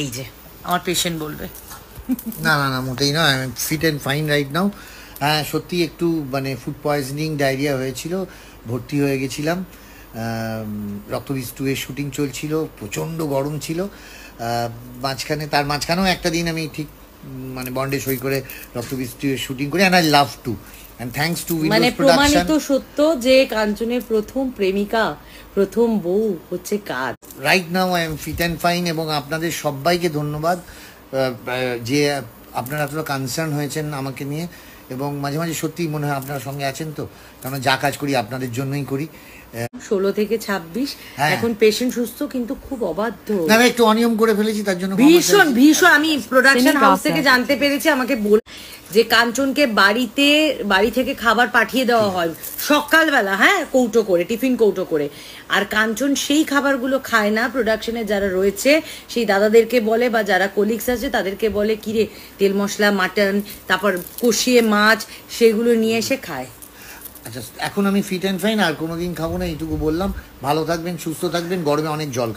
এই যে আমার পেশেন্ট বলবে না না না মোটেই না, I am fit and fine right now. হ্যাঁ সত্যি একটু মানে ফুড পয়জনিং ডায়রিয়া হয়েছিল, ভর্তি হয়ে গেছিলাম। রক্তবীজ 2 এর শুটিং চলছিল, প্রচণ্ড গরম ছিল। তার মাঝখানেও একটা দিন আমি ঠিক মানে বন্ডে সই করে রক্তবীজ 2 এর শুটিং করি, and I love to, and thanks to মানে উইন্ডোজ প্রমাণিত প্রোডাকশন। সত্য যে কাঞ্চনের প্রথম প্রেমিকা প্রথম বউ হচ্ছে কাজ। Right now I am fit and fine, এবং আপনাদের সবাইকে ধন্যবাদ যে আপনারা এতটা কনসার্ন হয়েছেন আমাকে নিয়ে, এবং মাঝে মাঝে সত্যিই মনে হয় আপনারা সঙ্গে আছেন, তো কারণ যা কাজ করি আপনাদের জন্যই করি। 16 থেকে 26, হ্যাঁ। এখন পেশেন্ট সুস্থ কিন্তু খুব অবাধ্য, না আমি একটু অনিয়ম করে ফেলেছি, তার জন্য ক্ষমা ভীষণ চাইছি। ভীষণ। আমি প্রোডাকশন Semi হাউস process. থেকে জানতে পেরেছি, আমাকে বল যে কাঞ্চনকে বাড়ি থেকে খাবার পাঠিয়ে দেওয়া হয় সকালবেলা, হ্যাঁ, কৌটো করে, টিফিন কৌটো করে। আর কাঞ্চন সেই খাবারগুলো খায় না। প্রোডাকশনে যারা রয়েছে সেই দাদাদেরকে বলে, বা যারা কোলিগস আছে তাদেরকে বলে, কিরে তেল মশলা মাটন, তারপর কষিয়ে মাছ, সেগুলো নিয়ে এসে খায়। আচ্ছা এখন আমি ফিট অ্যান্ড ফাইন, আর কোনোদিন খাবো না, এইটুকু বললাম। ভালো থাকবেন, সুস্থ থাকবেন, গরমে অনেক জল খাবেন।